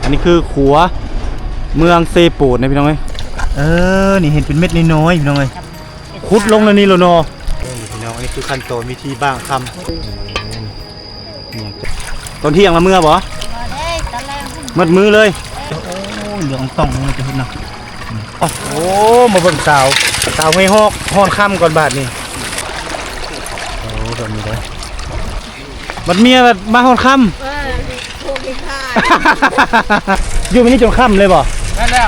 อันนี้คือขัวเมืองเซปูดนะพี่น้องเอ้ยนี่เห็นเป็นเม็ดน้อยๆพี่น้องเอ้ยขุดลงแล้วนี่แล้วเนาะพี่น้องอันนี้คือขั้นตอนวิธีบ้างคำตอนเที่ยงละเมื่อบ่มัดมือเลยโอ้เหลืองต้องเลยจะเห็นนะโอ้มาเบิ่งสาวไม่ฮอกฮ้อนค่ำก่อนบาทนี่โอ้แบบนี้เลยมันเมียแบบมาฮ้อนค่ำอยู่ไม่นี่จนค่ำเลยบ่นั่นแหละ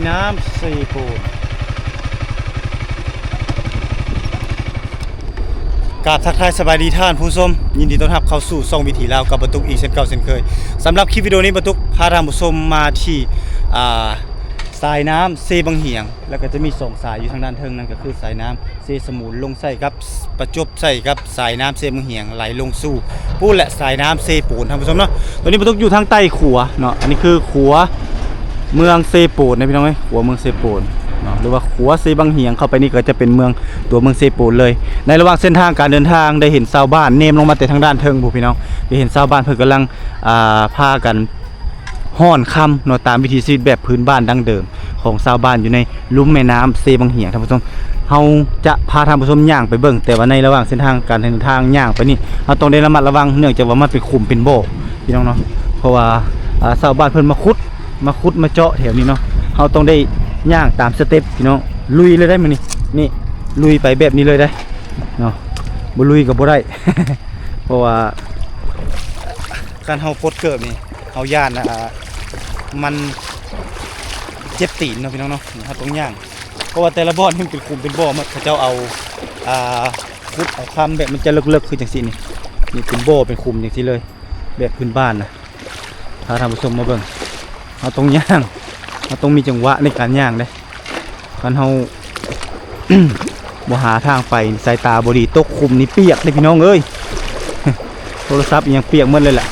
น้ำซีฟู้ดกราบทักทายสบายดีท่านผู้ชมยินดีต้อนรับเข้าสู่ช่องวิถีลาวกับประตุกอีกเช่นเก่าเช่นเคยสำหรับคลิปวิดีโอนี้ประตุกพาท่านผู้ชมมาที่สายน้ำเซบังเหียงแล้วก็จะมี2สายอยู่ทางด้านเทิงนั่นก็คือสายน้ำเซสมุนลงใส่กับประจบใส่กับสายน้ำเซบังเหียงไหลลงสู่ปูนและสายน้ำเซปูนท่านผู้ชมเนาะตอนนี้ประตุกอยู่ทางใต้ขัวเนาะอันนี้คือขัวเมืองเซปูนนะพี่น้องเอ้ยขัวเมืองเซปูนเนาะหรือว่าขัวเซบังเหียงเข้าไปนี่ก็จะเป็นเมืองตัวเมืองเซปูนเลยในระหว่างเส้นทางการเดินทางได้เห็นชาวบ้านเนมลงมาแต่ทางด้านเทิงบุพี่น้องได้เห็นชาวบ้านเพิ่นกำลังพากันฮ้อนค่ำเนาะตามวิถีชีวิตแบบพื้นบ้านดั้งเดิมของชาวบ้านอยู่ในลุ่มแม่น้ำเซบังเหียงท่านผู้ชมเฮาจะพาท่านผู้ชมย่างไปเบิ่งแต่ว่าในระหว่างเส้นทางการเดินทางย่างไปนี่เฮาต้องได้ระมัดระวังเนื่องจากว่ามันเป็นขุมเป็นบ่อพี่น้องเนาะเพราะว่าชาวบ้านเพิ่นมาขุดมาเจาะแถวนี้เนาะเราต้องได้ย่างตามสเต็ปพี่น้องลุยเลยได้มั้ยนี่ลุยไปแบบนี้เลยได้เนาะบ่ลุยก็บ่ได้ เพราะว่าการเฮากดเกิบนี่เฮาย่านมันเจ็บตีนเนาะพี่น้องเนาะเฮาต้องย่างเพราะว่าแต่ละบ่อนมันเป็นคุมเป็นบ่อมันเขาเจ้าเอาขุดเอาคำแบบมันจะเลิกๆคือจังซี่นี่เป็นบ่อเป็นคุมจังซี่เลยแบบพื้นบ้านนะถ้าท่านผู้ชมมาเบิ่งเราต้องย่างเราต้องมีจังหวะในการย่างเลยการเรา บ่หาทางไปสายตาบดีตกคุมนี่เปียกเลยพี่น้องเอ้ย โทรศัพท์ยังเปียกหมดเลยแหละ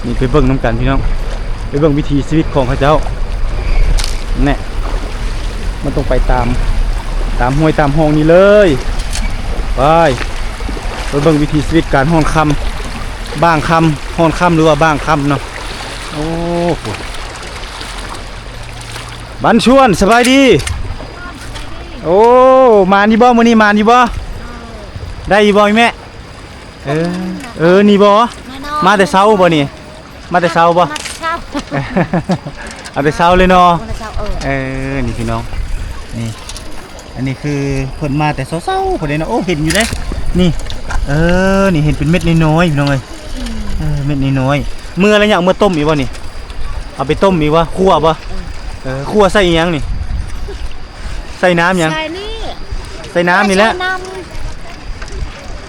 นี่ไปเบิ่งน้ำกันพี่น้องไปเบิ่งวิถีชีวิตของเขาเจ้าเนี่ยมันต้องไปตามห้วยตามห้องนี้เลยไปเบิ่งวิถีชีวิตการห้องคำบ้างคำห้องคำหรือว่าบ้างคำเนาะโอ้โหบันชวนสบายดีโอ้มานี่บ่มื้อนี้มานี่บ่ได้บ่แม่นี่บ่มาแต่เช้าบ่นี่มาแต่เช้าบ่เอาแต่เช้าเลยเนาะนี่พี่น้องนี่อันนี้คือเพิ่นมาแต่เช้าๆเพิ่นเนาะโอ้เห็นอยู่เด้นี่นี่เห็นเป็นเม็ดน้อยๆพี่น้องเอ้ยเม็ดน้อยๆมื้ออะไรอย่างมื้อต้มอีกบ่นี่เอาไปต้มอีกวะคั่วบ่คั่วใส่อีหยังนี่ใส่น้ำยังใส่น้ำนี่แหละ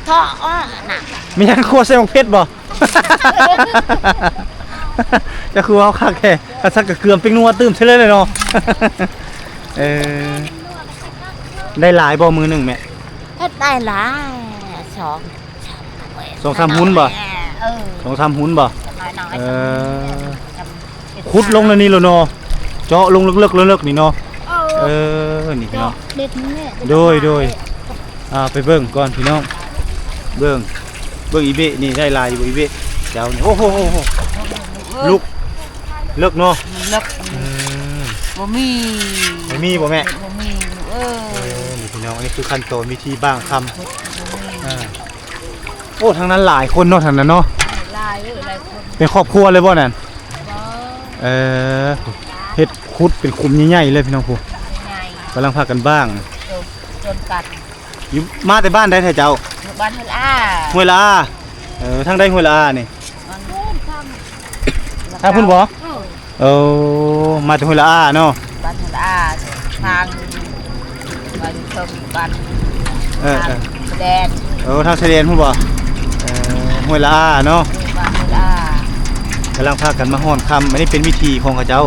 เพราะว่าน่ะมียังคั่วใส่หมกเพชรบ่ จะคือเอาคักแค่กระซักกระเกือมเป็นนัวตื้มใช่เลยเนาะ ได้หลายบ่มือหนึ่งแม่ได้หลายสองสามหุ้นบ่สองสามหุ้นบ่ขุดลงแล้วนี่แล้วเนาะเจาะลงเลิกๆนี่เนาะนี่พี่น้องโดยไปเบิ่งก่อนพี่น้องเบิ่งอีเบะนี่ได้ลายอยู่อีเบะเจ้านี่โอ้โหลูกเลิกเนาะเลิกบ่มีบ่แม่บ่มีนี่พี่น้องอันนี้คือขั้นตอนวิธีบ้างคำโอ้ทางนั้นหลายคนเนาะทางนั้นเนาะหลายคนเป็นครอบครัวเลยบ่นั่นเฮ็ดขุดเป็นคุมใหญ่ๆเลยพี่น้องผู้กำลังพากันบ้าง นกัน อยู่มาแต่บ้านได้แท้เจ้า บ้านเฮลอา ห้วยละอาทางใดห้วยละอานี่ มันโน่นท ทางพุ่นบ่เออมาแต่ห้วยละอาเนาะ บ้านเฮลอาทางบ้านเทิงบ้าน เออ แดน ทางชายแดนพุ่นบ่ห้วยละอาเนาะ บ้านเฮลอาก ำลังพากันมาฮ้อนค่ำอันนี้เป็นวิธีของเขาเจ้า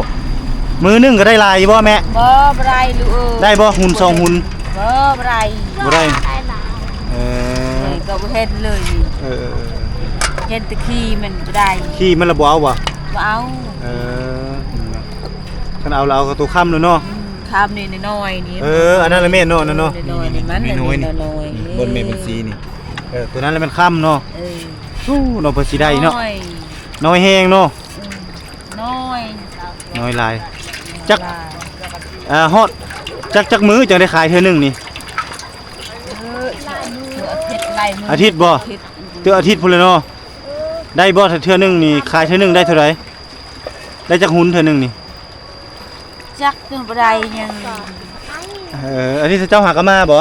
มือหนึงก็ได้ลายอยู่บ่แม่ บ่บ่ได้ลูก ได้บ่หุ่น2หุ่น บ่บ่ได้ บ่ได้ เออ เลยก็บ่เห็นเลย เออ เห็นแตะขี้มันบ่ได้ ขี้มันละบ่เอาบ่ บ่เอา เออคันเอาเราก็ตัวค่ำแล้วเนาะ คำนี่น้อยๆนี่ อันนั้นละแม่เนาะนั่นเนาะ น้อยๆนี่มัน น้อยนี่ น้อยๆ บนเมเป็นสีนี่ตัวนั้นแล้วมันค่ำเนาะ เออ สู้เนาะเพิ่นสิได้เนาะ น้อย น้อยแฮงเนาะ น้อย น้อยหลายจักฮอดจักมื้อจังได้ขายเทื่อหนึงนี่ อาทิตย์บ่ เทื่ออาทิตย์พุ่นเลยเนาะได้บ่ถ้าเทื่อหนึงนี่ขายเทื่อหนึงได้เท่าไหร่ได้จักหุ่นเทื่อหนึงนี่ จักเรื่องบ่ได้ยัง อันนี้เจ้าหากนมาบ่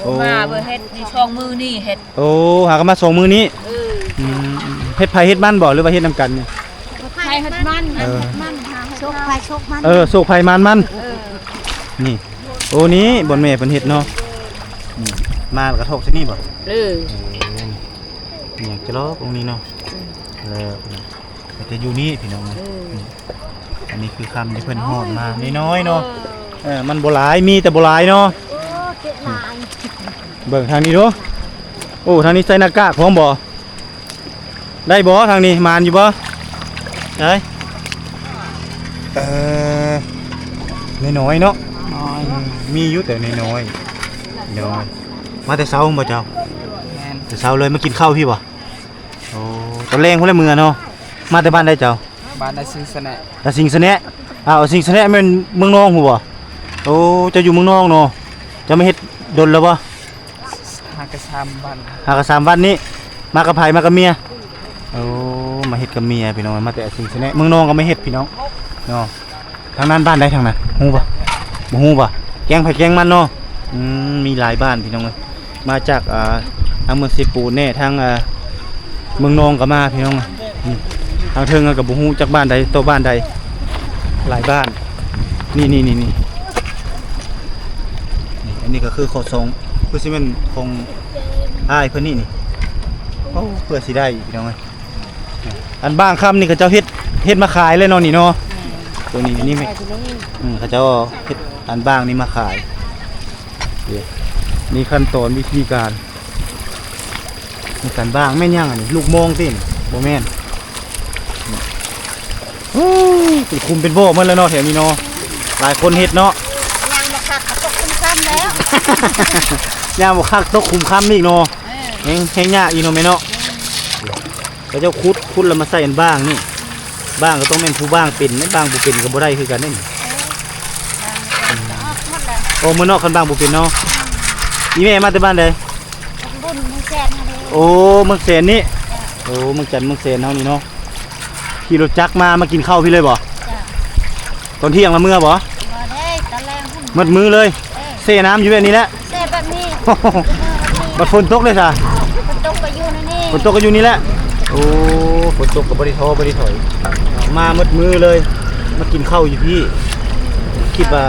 โอ้ มาเบ่เฮ็ดนี่ช่องมือนี่เฮ็ด โอ้หากนมา2มื้อนี้ เออ เฮ็ดไผเฮ็ดมันบ่หรือว่าเฮ็ดนํกันนี่ ใครเฮ็ดมัน เออ มันโชคใครโชคมัน โศกไผมัน เออ นี่โอ้นี้บนแม่เพิ่นเฮ็ดเนาะนี่มากระทบซะนี่บ่ เออ นี่อยากจะลอกตรงนี้เนาะแล้วมันจะอยู่นี่พี่น้องนะอันนี้คือคำที่เพิ่นฮอดมาน้อยๆเนาะมันบ่หลายมีแต่บ่หลายเนาะเบิ่งทางนี้ดูโอ้ทางนี้ใส่หน้ากากพร้อมบ่ได้บ่ทางนี้มานอยู่บ่ได้น้อยๆเนาะมีอยู่แต่น้อยๆน้อยมาแต่เช้าบ่เจ้าแต่เช้าเลยมากินข้าวพี่บ่โอ้ตอนแรงพุ่นละมื้อเนาะมาแต่บ้านได้เจ้า บ้านได้ซื้อสนะ แต่สิงสะแหนะสิงสะแหนะแม่นเมืองนองหูบ่โอ้เจะอยู่เมืองนองเนาะจะไม่เฮ็ดดนแล้วบ่ หากระชามบ้าน หากะ3วันนี้มากับไผมากับเมียโอ้มาเฮ็ดกับเมียพี่น้องมาแต่สิงสะแหนะเมืองนองก็ไม่เฮ็ดพี่น้องเนาะทางนั้นบ้านใดทางนั้นฮู้บ่บ่ฮู้บ่แกงไผแกงมันเนาะมีหลายบ้านพี่น้องเอ้ยมาจากทางเมืองสิปูนแน่ทางเมืองนองก็มาพี่น้องทางเทิงก็บ่ฮู้จักบ้านใดโตบ้านใดหลายบ้านนี่อันนี้ก็คือข้อทรงคือสิเป็นของอ้ายเพิ่นนี่โอ้เพื่อสิได้พี่น้องเอ้ยอันบ้างค่ำนี่ก็เจ้าเฮ็ดมาขายเลยเนาะนี่เนาะตัวนี้อันนี้ไม่เขาเจ้าเฮ็ดอันบ้างนี่มาขายนี่ขั้นตอนวิธีการมีการบ้างแม่นยังอันนี้ลูกโมงติบ่แม่นโอ้ยคุมเป็นโบ้หมดแล้วเนาะแถวนี้เนาะหลายคนเฮ็ดเนาะ ยังบ่คักตกคุ้มซ้ำแล้ว ย่างบ่คักตกคุมค้ำอีกเนาะแฮงยากอีกเนาะแม่เนาะเขาเจ้าคุดแล้วมาใส่อันบ้างนี่บ้างก็ต้องแม่นผู้บ้างเป็นไม่บ้างบ่เป็นก็บ่ได้คือกันนี่โอ้มื้อเนาะคันบ้างบ่เป็นเนาะอีแม่มาแต่บ้านใด บุญมึงแซ่บมาเลย โอ้เมืองแสนนี่โอ้เมืองจันทน์เมืองแสนเฮานี่เนาะขี่รถจักรมากินข้าวพี่เลยบ่ตอนเที่ยงละมื้อบ่ บ่ได้ตะแรงพุ่น มัดมือเลยเซ่น้ำอยู่แบบนี้แหละ แซ่บแบบนี้ บัดฝนตกเลยจ้ะ ฝนตกก็อยู่ในนี่ ฝนตกก็อยู่นี่แหละโอ้ฝนตกก็บ่ได้ท้อบ่ได้ถอยมามัดมือเลยมากินข้าวอยู่พี่คิดว่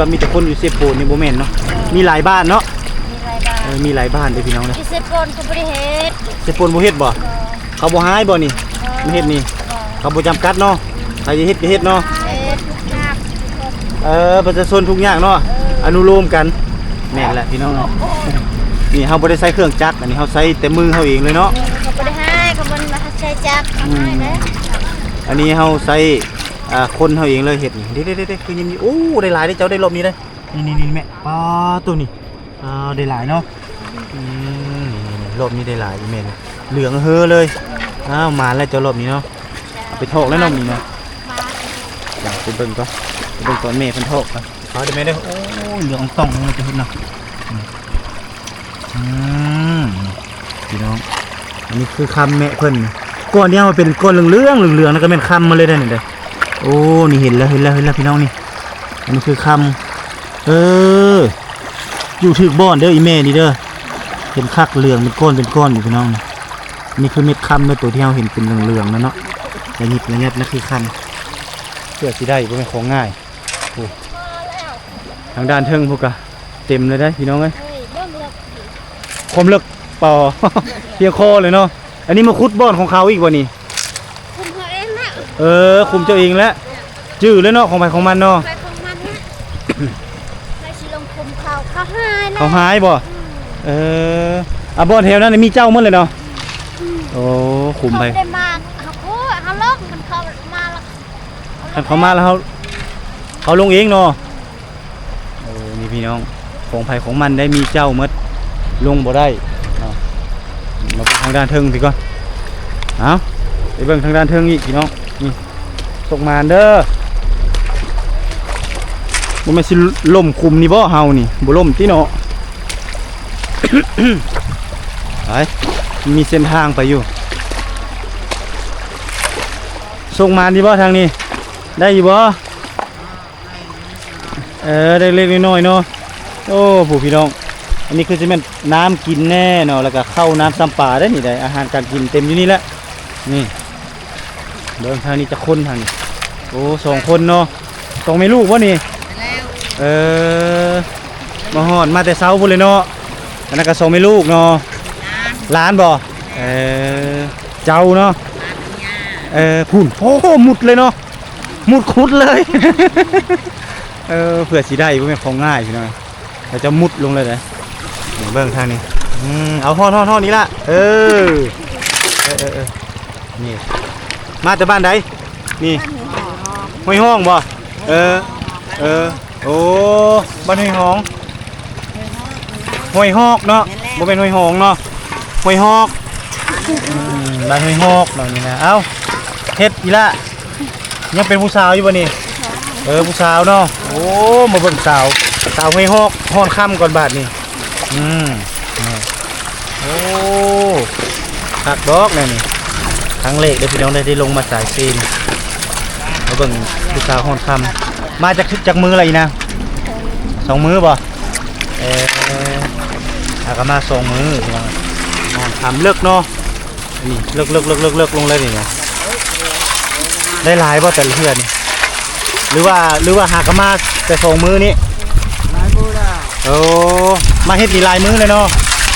ามีแต่คนอยู่เซโปนนี่บ่แม่นเนาะมีหลายบ้านเนาะ มีไรบ้าง มีหลายบ้านเด้อพี่น้องเด้อ ที่เซปนก็บ่ได้เฮ็ด เซโปนบ่เฮ็ดบ่เขาบ่หายบ่นี่บ่เฮ็ดนี่เขาบ่จำกัดเนาะใครจะเฮ็ดก็เฮ็ดเนาะ เฮ็ดยาก ประชาชนทุกอย่างเนาะอนุโลมกันแม่นแหละพี่น้องนี่เฮาบ่ได้ใช้เครื่องจักรอันนี้เฮาใช้แต่มือเฮาเองเลยเนาะ เขาบ่ได้ให้เขาบ่มาใช้จักรให้เด้ อันนี้เฮาใช้คนเฮาเองเลยเฮ็ดนี่เด้ๆๆคือยังมีโอ้ได้หลายได้เจ้าได้รอบนี้เด้นี่แม่ป้าตัวนี้ได้หลายเนาะนี่รอบนี้ได้หลายแม่นเหลืองเฮ้อเลยมาแล้วเจ้ารอบนี้เนาะไปทอกแล้วเนาะนี่เนาะไปเบิ่งก่อนไปเบิ่งตอนแม่เพิ่นทอกก่อนเขาได้แม่ได้โอ้เหลืองต้องมันจะเฮ็ดเนาะพี่น้องอันนี้คือคำแม่เพิ่นก้อนนี้มันเป็นก้อนเหลืองแล้วก็เป็นคำมาเลยได้นี่เด้อโอ้นี่เห็นแล้วพี่น้องนี่อันนี้คือคำ อยู่ถึกบ่อนเด้ออีแม่นี่เด้อเป็นคักเหลืองเป็นก้อนอยู่พี่น้องนี่คือเม็ดคำเม็ดตัวที่เราเห็นเป็นเหลืองๆแล้วเนาะระยิบระยับนั่นคือคันเพื่อสิได้บ่เป็นของง่ายโอ้ทางด้านเทิงพวกกะเต็มเลยได้พี่น้องเอ้ยความเลิกเปล่า เพียงคอเลยเนาะอันนี้มาขุดบ่อนของเขาอีกว่านี่ คุมเขาเองนะ คุมเจ้าเองแล้วจื้อเลยเนาะของใครของมันเนาะ ใครของมันนะใครสิลงคุมเขาหายนะ เขาหายบ่บ่อนแถวนั้นมีเจ้าหมดเลยเนาะโอ้คุมไป เขาได้มาเขาลงมันเขามาแล้ว ท่านเขามาแล้วเขาลงเองเนาะนี่พี่น้องของไผ่ของมันได้มีเจ้าหมดลงบ่ได้เนาะมาทางด้านเทิงพี่ก่อนเอาไปเบิ่งทางด้านเทิงอีกพี่น้องนี่ตกมานเด้อบ่แม่นสิล่มคุมนี่บ่เฮานี่บ่ล่มติเนาะ ไปมีเส้นทางไปอยู่ส่งมาดีบ่ทางนี้ได้อยู่บ่ได้เล็กน้อยเนาะโอ้ผู้พี่น้องอันนี้คือจะเป็นน้ำกินแน่เนาะแล้วก็เข้าน้ำซ้ำป่าได้นี่ได้อาหารการกินเต็มอยู่นี่แหละนี่เดินทางนี้จะคนทางนี้โอ้2 คนเนาะ2 แม่ลูกวะนี่มาหอดมาแต่เช้าพุ่นเลยเนาะอันนั้นก็2 แม่ลูกเนาะล้านบ่เจ้าเนาะพุ่นโอ้มุดเลยเนาะมุดคุดเลย เผื่อสีได้ไม่เป็นของง่ายพี่น้อยเราจะมุดลงเลยเลยเบื้องทางนี้เอาท่อนี้ละนี่มาจากบ้านใดนี่ห้วยห้องบ่โอ้บ้านห้วยห้องห้วยฮอกเนาะบ่เป็นห้วยห้องเนาะห้วยฮอกบ้านห้วยฮอกเนาะนี่นะเอ้าเฮ็ดอีละยังเป็นผู้สาวอยู่บ่นี่ผู้สาวเนาะโอ้มาเบิ่งสาวห้วยฮอกฮ้อนค่ำก่อนบาดนี่โอ้คักดอกเลยนี่ครั้งแรกเด้อพี่น้องได้ลงมาสายซีนมาเบิ่งผู้สาวฮ้อนค่ำมาจากมืออะไรนะ2 มือบ่ก็มา2 มือพี่น้องฮ้อนค่ำเลิกเนาะนี่เลิกลงเลยนี่นะได้หลายบ่แต่ละเทื่อนี่หรือว่าหากมาแต่2 มือนี้ลายมือละโอ้มาเฮ็ดนี่ลายมือเลยเนาะ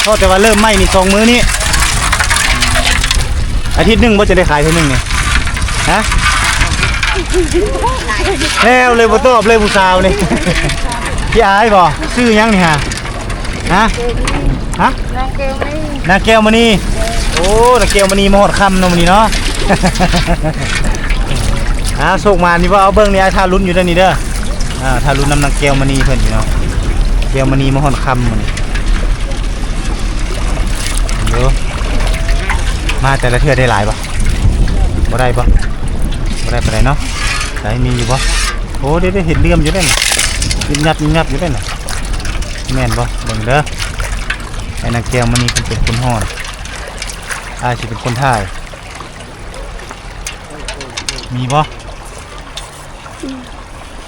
เพราะแต่ว่าเริ่มไหม้นี่2 มือนี้อาทิตย์นึงบ่จะได้ขายเท่านึงนี่ฮะแล้วเลยบ่ตอบเลยผู้สาวนี่ พี่อายบ่ชื่อหยังนี่ฮะนางแก้วมณีโอ้นางแก้วมณีมาฮอดค่ำเนาะมื้อนี้เนาะ ส่งมานี่ว่าเอาเบิ้งนี่ไอ้ทารุนอยู่ด้านนี้เด้อทารุนนำนางแก้วมณีเพิ่นพี่น้องแก้วมณีมาห่อนคำมันเดี๋ยวมาแต่ละเทื่อได้หลายบ่ได้ปะบ่ได้ปานใดเนาะได้มีอยู่บ่โอ้ได้เห็นเลื่อมอยู่เด้น่ะยิบยับอยู่เด้น่ะแม่นบ่เบิ่งเด้อไอ้นางแก้วมณีเพิ่นเป็นคนห่อนสิเป็นคนถ่ายมีบ่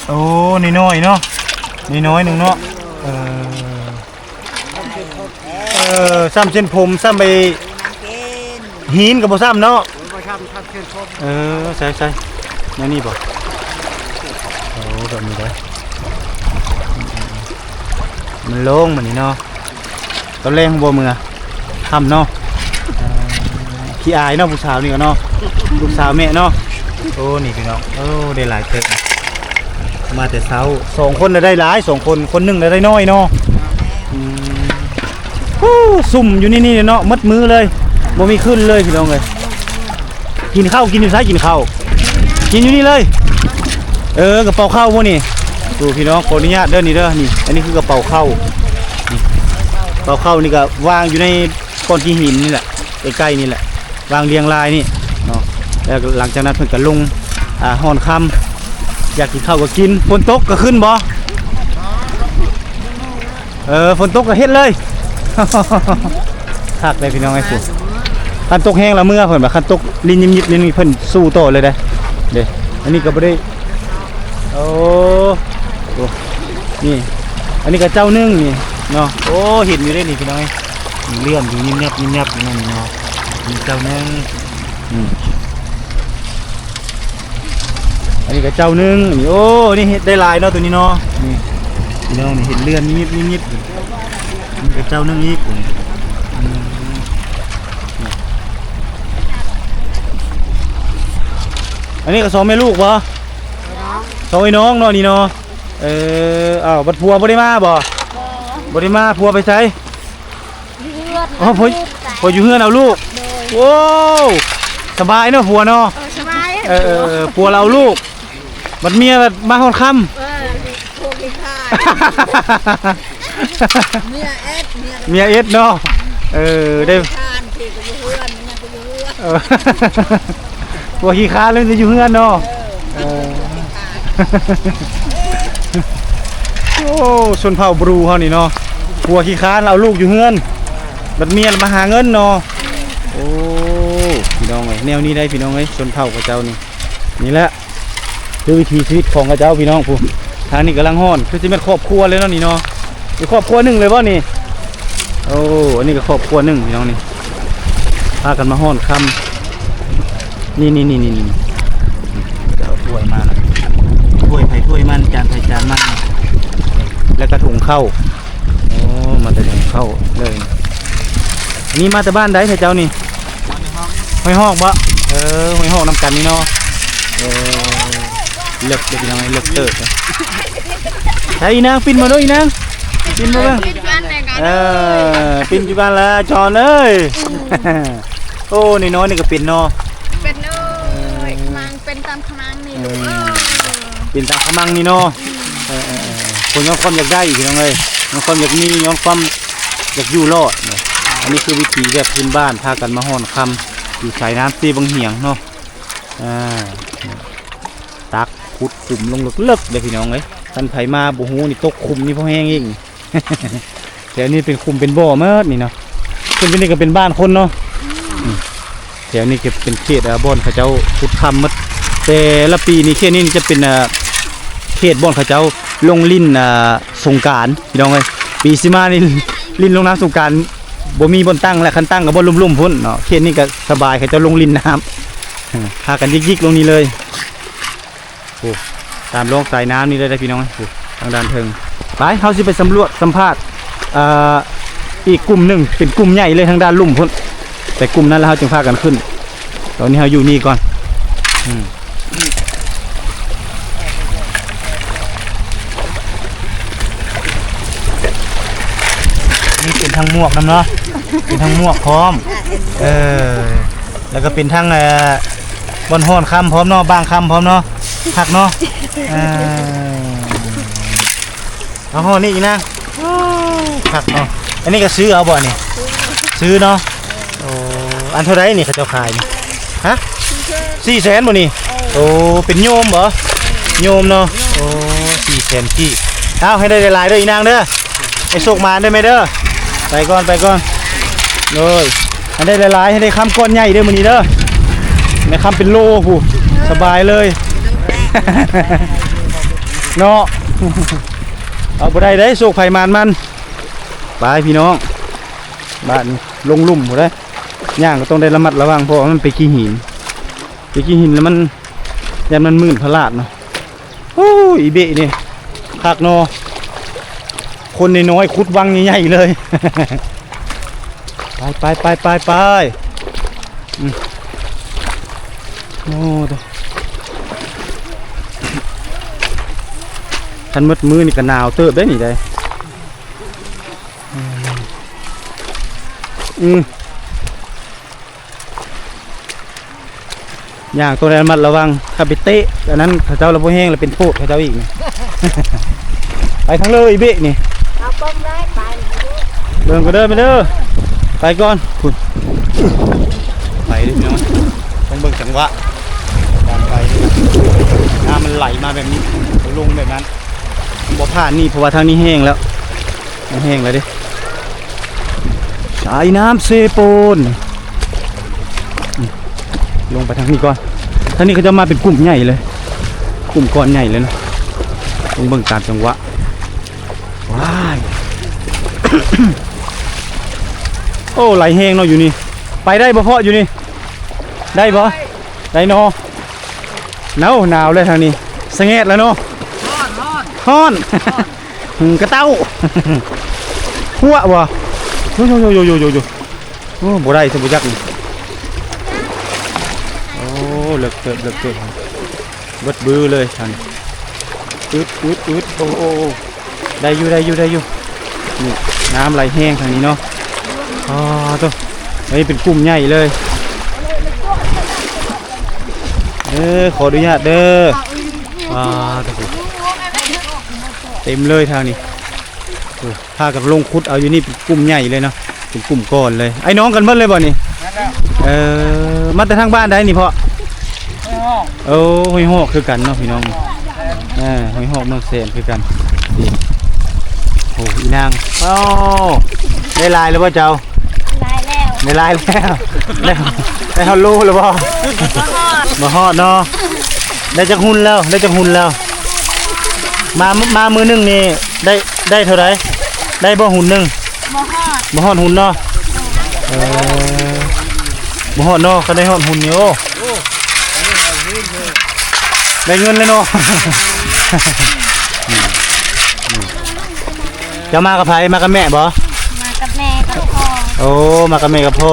โอ้น้อยเนาะน้อยหนึ่งเนาะซ้ำเส้นผมซ้ำไปหินกับบ่ซ้ำเนาะใส่นั่นนี่บ่โอ้แบบนี้ได้มันโล่งมันนี่เนาะตอนแรกบ่มือทำเนาะขี้อายเนาะผู้สาวนี่ก็เนาะลูกสาวแม่เนาะโอ้นี่พี่น้องโอ้ได้หลายเติบมาแต่เช้า2 คนได้หลาย2 คนนึงได้น้อยเนาะซุ่มอยู่นี่เนาะมัดมือเลยบ่มีขึ้นเลยพี่น้องเลยกินข้าวกินอยู่ไสกินข้าวกินอยู่นี่เลยกระเป๋าข้าวพวกนี้ดูพี่น้องขออนุญาตเด้อนี่เด้อนี่อันนี้คือกระเป๋าข้าวนี่กระเป๋าข้าวนี่ก็วางอยู่ในก้อนหินนี่แหละใกล้ๆนี่แหละวางเรียงรายนี่เนาะแล้วหลังจากนั้นเพิ่นก็ลงห่อนค่ำอยากกินข้าวก็กินฝนตกก็ขึ้นบ่ฝนตกก็เฮ็ดเลย คักเลยพี่น้องไอ้ผู้คันตกแห้งละเมื่อเพิ่นว่าคันตกลิ้นยิบๆลิ้นเพิ่นสู้โตเลยเด้อันนี้ก็บ่ได้โอ้นี่อันนี้ก็เจ้านึงนี่ เนาะโอ้เห็นอยู่ได้นี่พี่น้องเลื่อมอยู่ยิ้มยับอยู่นั่นเนาะมีเจ้านึงอันนี้ก็เจ้านึงนี่โอ้นี่เห็ดได้ลายเนาะตัวนี้เนาะนี่พี่น้องนี่เห็ดเลื่อนนิดนี่ก็เจ้านึงอีกอันนี้ก็สองแม่ลูกบ่สองไอ้น้องเนาะนี่เนาะอ้าวบัดผัวบ่ได้มาบ่ได้มาผัวไปไสอ๋อผัวอยู่เฮือนเอาลูกโว้สบายเนาะผัวเนาะสบาย ผัวเราลูกบัดเมียบัดมาฮอดค่ำ พวกอีกค่ะเมียเอ็ดเนาะได้ ทานที่ก็อยู่เฮือนมันก็อยู่เฮือน ผัวขี้ค้านเลยจะอยู่เฮือนเนาะโอ้ชนเผ่าบรูเฮานี่เนาะผัวขี้ค้านเอาลูกอยู่เฮือนบัดเมียมาหาเงินเนาะโอ้พี่น้องเอ้ยแนวนี้ได้พี่น้องเอ้ยชนเผ่าของเจ้านี่แหละคือวิถีชีวิตของเจ้าพี่น้องผู้ทางนี้กำลังฮ้อนคือสิเป็นครอบครัวเลยเนาะนี่เนาะเป็นครอบครัวหนึ่งเลยบ่นี่โอ้อันนี้ก็ครอบครัวหนึ่งพี่น้องนี่พากันมาฮ้อนค่ำนี่จะเอาถ้วยมานะถ้วยไผ่ถ้วยมันจานไผ่จานมันแล้วก็ถุงข้าวโอ้มาแต่ถุงข้าวเลยอันนี้มาแต่บ้านใดเจ้านี่ห้อยหอกบ่ห้อยหอกน้ำกันนี่เนาะเลิกเด็กยังไงเลิกเติร์ดใช่นางปินมาด้วยนางปินมาบ้างปินจุบันละจอนเอ้ยโอ้นี่น้อยนี่ก็ปินเนาะเป็นเลยมังเป็นตามขมังนี่ปินตามขมังนี่เนาะคนย้อนความอยากได้อีกน้องเลยย้อนความอยากมีย้อนความอยากอยู่รอดอันนี้คือวิถีแบบพื้นบ้านพากันมาห่อนคำอยู่สายน้ำตีบังเหียงเนาะตักขุดขุมลงเลิกเลยพี่น้องเลยท่านไผมาบุหูนี่ตกขุมนี่พอแห้งเองแถวนี้เป็นขุมเป็นบ่อเมื่อนี่เนาะขึ้นไปนี่ก็เป็นบ้านคนเนาะแถวนี้ก็เป็นเขตบ่อนเขาเจ้าขุดคำมัดแต่ละปีนี้เขตนี้จะเป็นเขตบ่อนเขาเจ้าลงลิ้นสงกรานต์พี่น้องเลยปีสิมานี่ลิ้นลงน้ำสงกรานต์บ่มีบนตั้งและคันตั้งกับบ่ลุ่มๆพุ่นเนาะเขตนี้ก็สบายเขาเจ้าลงลิ้นน้ำพากันยิกๆลงนี้เลยตามลงสายน้ำนี่เลยพี่น้องทางด้านเทิงไปเขาสิไปสำรวจสัมภาษณ์อีกกลุ่มหนึ่งเป็นกลุ่มใหญ่เลยทางด้านลุ่มพุ่นแต่กลุ่มนั้นแล้วเขาจึงพากันขึ้นตอนนี้เขาอยู่นี่ก่อนนี่เป็นทางหมวกน้ำเนาะเป็นทางหมวกพร้อมแล้วก็เป็นทางบนห้อนคำพร้อมเนาะบางคำพร้อมเนาะผักเนาะเอาห้อนี่อีกนะผักเนาะอันนี้ก็ซื้อเอาบ่นี่ซื้อเนาะโอ้อันเท่าไรนี่เขาจะขายฮะ400,000บ่นี่โอ้เป็นโยมเหรอโยมเนาะโอ้400,000กี่เอาให้ได้หลายๆเด้ออีนางเด้อไอ้โศกมาได้ไหมเด้อไปก่อนเลยให้ได้หลายๆให้ได้คำก้อนใหญ่เด้อมื้อนี้เด้อในคำเป็นโลผู้สบายเลยเนาะเอาไปได้โศกไผ่มันไปพี่น้องบ้านลงลุ่มหมดเลยย่างก็ต้องได้ระมัดระวังเพราะมันไปขี้หินแล้วมันยันมันมื่นพลาดเนาะโอ้ยอีเบะนี่คักเนาะคนน้อยขุดวังใหญ่ๆเลยไปโอ้ท่านมืดมือนี่ก็หนาวเติบได้นี่ได้อย่างตัวนั้นมัดระวังถ้าไปเตะอันนั้นเขาเจ้าระบบแห้งแล้วเป็นโทษเขาเจ้าอีก ไปทั้งเลยอีเบะนี่เอาป้องได้ไปเดินก็เดินไปเด้อไปก่อนคุณไปดิพี่น้องต้องเบิ่งจังหวะการไปน้ำมันไหลมาแบบนี้ลงแบบนั้นบ่ผ่านนี่เพราะว่าทางนี้แห้งแล้วแห้งเลยดิสายน้ำเซโปนลงไปทางนี้ก่อนทางนี้เขาจะมาเป็นกลุ่มใหญ่เลยกลุ่มก้อนใหญ่เลยนะต้องเบิ่งตามจังหวะว้าย โอ้ไหลแห้งเนาะอยู่นี่ไปได้บ่เพาะอยู่นี่ได้บ่ได้เนาะหนาวเลยทางนี้สะแงดแล้วเนาะฮ้อน กระเต้า หัวบ่โยโอ้บ่ได้สมบูรณ์จักนี่โอ้เลิกเกิดเบิดบื้อเลยทางนี้อึดโอ้ได้อยู่นี่น้ำไหลแห้งทางนี้เนาะอ๋อตัวนี่เป็นกลุ่มใหญ่เลยขออนุญาตเด้อตัวเต็มเลยทางนี้พากับลงคุดเอาอยู่นี่เป็นกลุ่มใหญ่เลยเนาะเป็นกลุ่มก้อนเลยไอ้น้องกันเบิดเลยบ่นี่มาแต่ทางบ้านได้นี่พ่อห้วยหอกคือกันเนาะพี่น้องห้วยหอกเมืองเซนคือกันนี่โอ้อีนางได้ลายแล้วป่ะเจ้า ลายแล้ว ได้ลายแล้วได้เขารู้หรือเปล่ามาฮอดเนาะได้จักหุ่นแล้วมามือหนึงนี่ได้เท่าไหร่ได้บ่หุ่นหนึงบ่ฮอดหุ่นเนาะบ่ฮอดเนาะก็ได้ฮอดหุ่นอยู่ได้เงินเลยเนาะจะมากับไผมากับแม่บ่ มากับแม่กับพ่อ โอ้มากับแม่กับพ่อ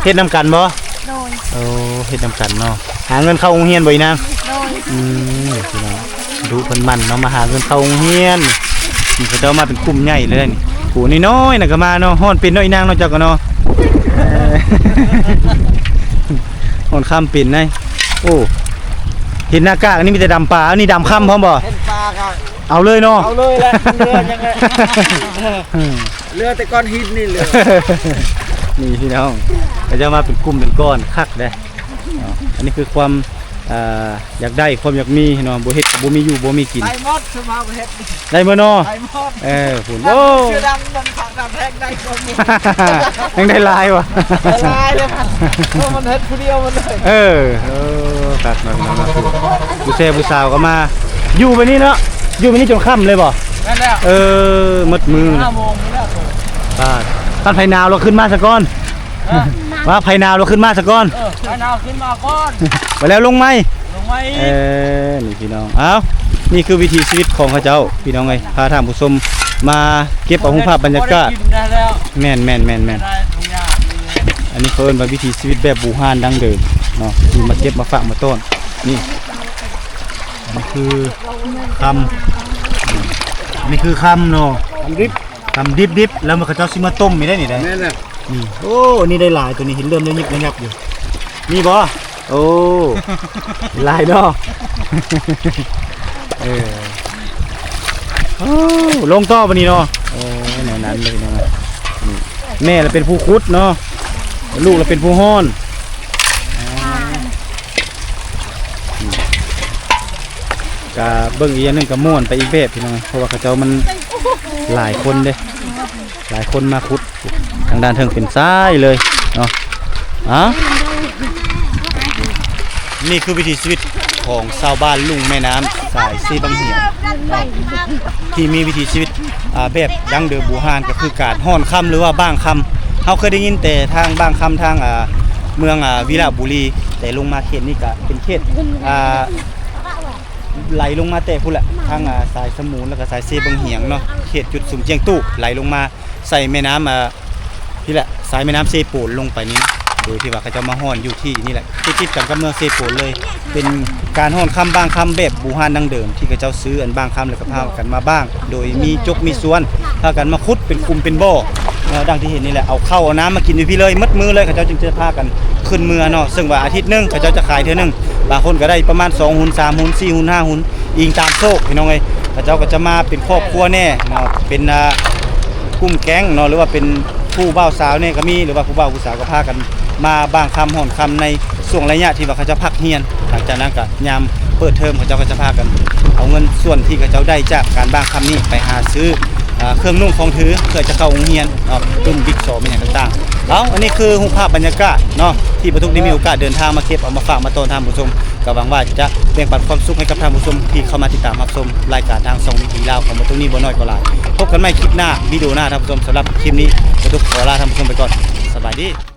เฮ็ดนำกันบ่ โดย โอ้เฮ็ดนำกันเนาะหาเงินเข้าโรงเรียนบ่อีนาง โดย พี่น้องดูเพิ่นมันเนาะมาหาเงินเข้าโรงเรียนนี่เขาเจ้ามาเป็นกลุ่มใหญ่เลยนี่ผู้น้อยๆน่ะก็มาเนาะฮ้อนเป็นเนาะอีนางเนาะเจ้าก็เนาะฮ้อนข้ามเป็นไงโอ้เห็นหน้ากากอันนี้มีแต่ดำปลาอันนี้ดำค่ำพร้อมบ่ เห็นปลาครับ เอาเลยเนาะ เอาเลยแหละเรือยังไงเรือแต่ก้อนหินนี่เรือ นี่พี่น้องเขาจะมาเป็นกลุ่มเป็นก้อนคักเด้อันนี้คือความอยากได้ความอยากมีเนาะบ่เฮ็ดบ่มีอยู่บ่มีกิน ไอ้มดสมาประเทศ ได้มื้อเนาะ ไอ้มด ฝุ่นโอ้ เชือดำมันผักดำแทงได้ก็มี ยังได้ลายวะ ลายเลยมันเฮ็ดผู้เดียวมันเลย ตัดมาพี่น้องมาผู้แซ่ผู้สาวก็มาอยู่ไปนี่เนาะอยู่ไปนี่จนค่ำเลยบ่ นั่นแหละ มัดมือ 5 โมงนี่แหละ ท่านไผนาวเราขึ้นมาซะก่อนว่าไผนาวเราขึ้นมาซะก่อน ไอ้นาวขึ้นมาก่อน ไปแล้วลงไหม ลงไว้ นี่พี่น้องเอ้านี่คือวิถีชีวิตของเขาเจ้าพี่น้องเอ้ยพาท่านผู้ชมมาเก็บเอารูปภาพบรรยากาศ ได้แล้ว แม่น ได้ทุกอย่าง อันนี้เขาเอิ้นว่าวิถีชีวิตแบบบูฮานดั้งเดิมเนาะที่มาเก็บมาฝากมาต้นนี่อันนี้คือคำอันนี้คือคำเนาะคำดิบแล้วมันเขาเจ้าซิมาต้มมีได้นี่ได้ นั่นแหละ นี่โอ้นี่ได้หลายตัวนี้เห็นเริ่มยิบยับอยู่นี่บ่โอ้หลายเนาะโอ้ลงต่อปะนี่เนาะโอ้แนวนั้นเลยเนาะนี่แม่เราเป็นผู้คุดเนาะลูกเราเป็นผู้ฮ้อนกะเบิ่งอีกอย่างหนึงกะม่วนไปอีกแบบพี่น้องเพราะว่าเขาเจ้ามันหลายคนเด้หลายคนมาคุดทางด้านเทิงเป็นซ้ายเลยเนาะนี่คือวิถีชีวิตของชาวบ้านลุ่งแม่น้ำสายซีบังเหียนที่มีวิถีชีวิตแบบดั้งเดิมบูฮานก็คือการฮ้อนค่ำหรือว่าบ้างค่ำเขาเคยได้ยินแต่ทางบ้างค่ำทางเมืองวิระบุรีแต่ลงมาเขตนี้ก็เป็นเขตไหลลงมาแต่พุ่นแหละทางสายสมูลแล้วก็สายเซบังเหียงเนาะเขตจุดสุ่มเจียงตู้ไหลลงมาใส่แม่น้ำนี่แหละสายแม่น้ำเซโปนลงไปนี้โดยที่ว่าเขาจะมาฮ้อนอยู่ที่นี่แหละติดกันกับเมืองเซโปนเลยเป็นการฮ้อนค่ำบ้างค่ำแบบบูฮานดั้งเดิมที่เขาเจ้าซื้ออันบ้างค่ำแล้วก็พากันมาบ้างโดยมีจกมีสวนพากันมาขุดเป็นคุมเป็นบ่อดังที่เห็นนี่แหละเอาข้าวเอาน้ำมากินอยู่พี่เลยมัดมือเลยเขาเจ้าจึงจะพากันขึ้นเมือเนาะซึ่งว่าอาทิตย์นึงเขาเจ้าจะขายเท่านึงบางคนก็ได้ประมาณ2หุ่น3หุ่น4หุ่น5หุ่นอิงตามโชคพี่น้องเอ้ยเขาเจ้าก็จะมาเป็นครอบครัวแน่เนาะเป็นกลุ่มแก๊งเนาะหรือว่าเป็นผู้บ่าวสาวเนี่ยก็มีหรือว่าผู้บ่าวผู้สาวก็พากันมาบางคำห่อนคำในช่วงระยะที่ว่าเขาจะพักเฮียนหลังจากนั้นก็ยามเปิดเทอมเขาเจ้าก็จะพากันเอาเงินส่วนที่เขาเจ้าได้จากการบางคำนี้ไปหาซื้อ เครื่องนุ่งของถือเพื่อจะเข้าโรงเรียนตุ้มบิ๊กโซเป็นอย่างต่างๆเอาอันนี้คือรูปภาพบรรยากาศเนาะที่ประทุกได้มีโอกาสเดินทางมาเก็บเอามาฝากมาต้อนท่านผู้ชมก็หวังว่าจะแบ่งปันความสุขให้กับท่านผู้ชมที่เข้ามาติดตามรับชมรายการทางส่องวิถีลาวของประทุกนี้บ่น้อยก็หลายพบกันใหม่คลิปหน้าวิดีโอหน้าท่านผู้ชมสำหรับคลิปนี้ประทุกขอลาท่านผู้ชมไปก่อนสบายดี